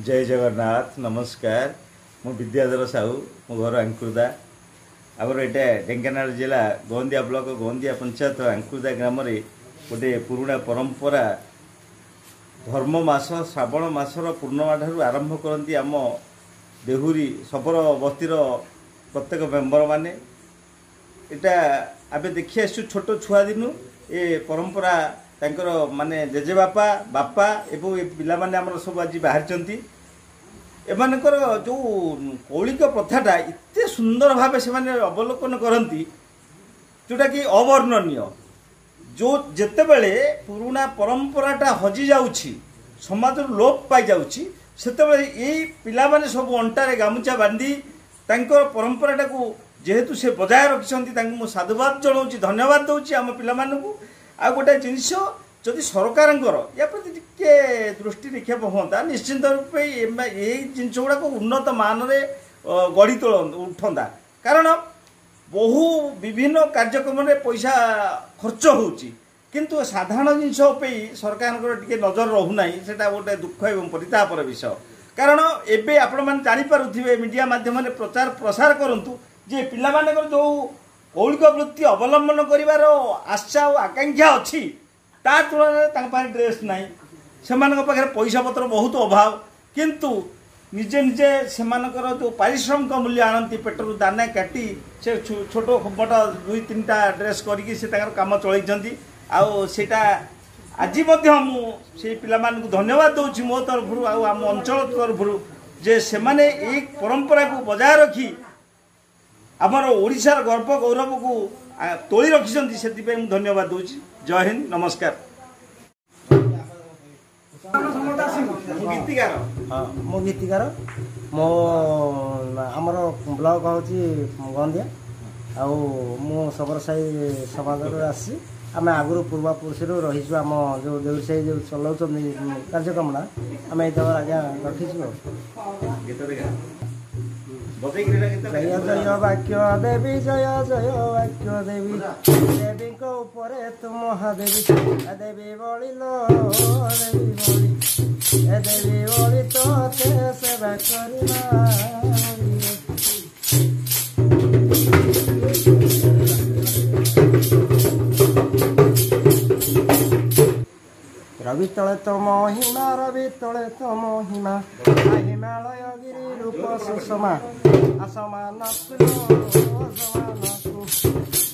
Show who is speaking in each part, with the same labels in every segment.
Speaker 1: जय जगन्नाथ नमस्कार मु विद्याधर साहू मो घर अंकुरदा आमर ये ढेंकानाल जिला गोंदिया ब्लॉक गोंदिया पंचायत अंकुरदा ग्राम रे गोटे पुराणा परंपरा धर्म मास श्रावण मासर पूर्णिमा ठारू आरंभ करती आम देहुरी सबर बस्तीर प्रत्येक मेम्बर माने इटा आबे देखि आसु छोट छुआ दिनु ए परंपरा तांकर माने जेजेबापा बापा एवं ए पिला माने हमर सब आज बाहर एमानकर जो कौलिक प्रथाटा इतने सुंदर भाव से अवलोकन करती जोटा कि अवर्णनीय जो जिते बड़े पुराणा परंपराटा हजि जाउछि समाज लोप पाई जाउछि सेतेबेले एई पिला माने सब अंटारे गामुचा बांधी तांकर परंपराटा को जेहेतु से बजाय रखिसंती तांको मु साधुवाद जणाउछि धन्यवाद दउछि आम पिला मानकु आ गोटे जिनिस जदि सरकार या प्रति टिके दृष्टि निक्षेप होता निश्चिंत रूपे ये जिन गुड़ाक उन्नत मान गढ़ी उठंदा कारण बहु विभिन्न कार्यक्रम पैसा खर्च होउची किंतु साधारण जिनस सरकार टिके नजर रहूना सेटा गोटे दुख एवं परितापर विषय कारण एबे आपण माने जानि पारुथिबे मीडिया माध्यम प्रचार प्रसार करंतु जे पिला मानकर जो कौलिक वृत्ति अवलंबन करिवार आशा और आकांक्षा अच्छी ता तुलन ड्रेस नाई से पैसा पत्र बहुत अभाव किंतु निजे निजे से जो पारिश्रमिक मूल्य आनती पेटर दाना काटी से छोट मोट 2-3टा ड्रेस करके काम चलती आटा आज से पिला धन्यवाद दूसरी मो तरफ आम अंचल तरफ जे से परंपरा को बजाय रखी आमर ओडिशार गर्व गौरव को तोली रखिछंती से धन्यवाद दूसरी जय हिंद नमस्कार गीतिकार
Speaker 2: हाँ मो गीतिकार मो आमर ब्लॉक हूँ गंदिया आउ मु सबर साई समाज आसी आम आगुरी पूर्वपुरुष रहीचु आम जो देउर साई जो चलाउछन कार्यक्रम आम ये आज्ञा रखीचु जय जय वाक्य देवी जय जय वाक्य देवी देवी को ऊपर तुम महादेवी देवी बड़ी लो देवी बड़ी ए देवी बड़ी तो सेवा रवि तले तो महिमा रवि तले तो महिमा हिमालय गिरी रूप सुषमा असमान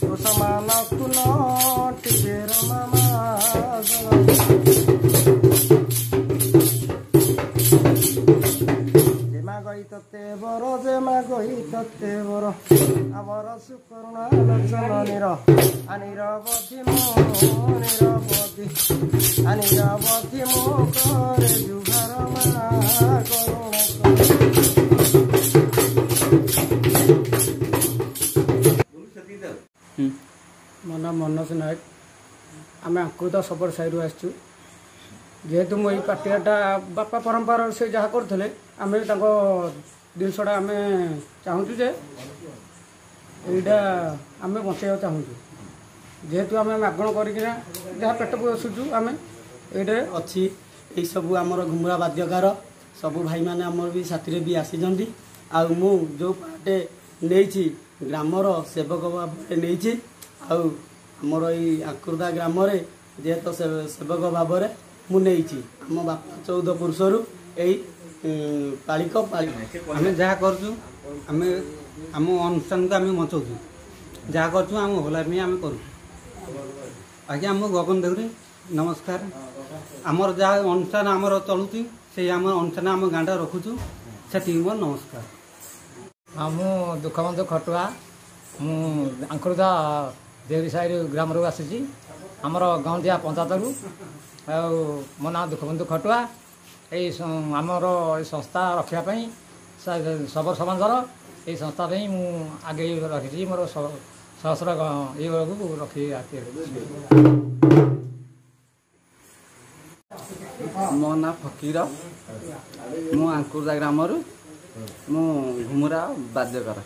Speaker 2: कुसमान कुन टिकेर मामा जेमा गई तते बर जेमा गई तते बर आवर सुकरुणा लोचन निर अनिरवधि मो निरवधि अनिरवधि मो करे जुगार मा मो नाम मनोज नायक आम अंकुरदा सबर साइड आसचु जेहेतु मो पार्टीटा बापा परंपरा से जहाँ करते आम जिनसटा आम चाहूँ जे यहीटा आम बचाइवा चाहूँ जेहेतु आम मागण करना जहाँ पेट पोषुचु आम ये अच्छी यही सब आमर घुमुरा बाद्यकार सबू भाई मैंने आमर भी साथी भी आसी आउ जो पार्टे नहीं ग्रामर सेवक भाव नहीं आमर ये अंकुरदा ग्राम जेहेतु सेवक भाव मुझे आम बापा 14 पुरुषर यही पालिक पालिक
Speaker 3: आम जहाँ करूँ आम आम अनुष्ठान को आम बचाऊँ जहाँ करूँ आम भलामी आम करूँ आज्ञा आम गगन देहुरी नमस्कार आमर जहाँ अनुष्ठान आमर चलुची से आम अनुष्ठान आम गाँटा रखुचु से मोर नमस्कार
Speaker 4: हाँ मु दुखबंधु खटुआ मु अंकुरदा देवरी साई ग्राम आसी ଆମର ଗାଉଁଦିଆ ପଞ୍ଚାୟତରୁ ଆଉ ମୋ ନାଁ ଦୁଃଖବନ୍ଧୁ ଖଟୁଆ। ଏଇ ଆମର ଏଇ ସଂସ୍ଥା ରଖିବା ପାଇଁ ସବର ସମାଜର ଏଇ ସଂସ୍ଥା ପାଇଁ ମୁଁ ଆଗେଇ ରଖିଛି ମୋର ସହସ୍ର ଇଏକୁ ରଖି
Speaker 5: ମୋ ନାଁ ଫକୀର, ମୁଁ ଆଙ୍କୁରଦା ଗ୍ରାମରୁ ମୁଁ ଘୁମୁରା ବାଦ୍ୟକର।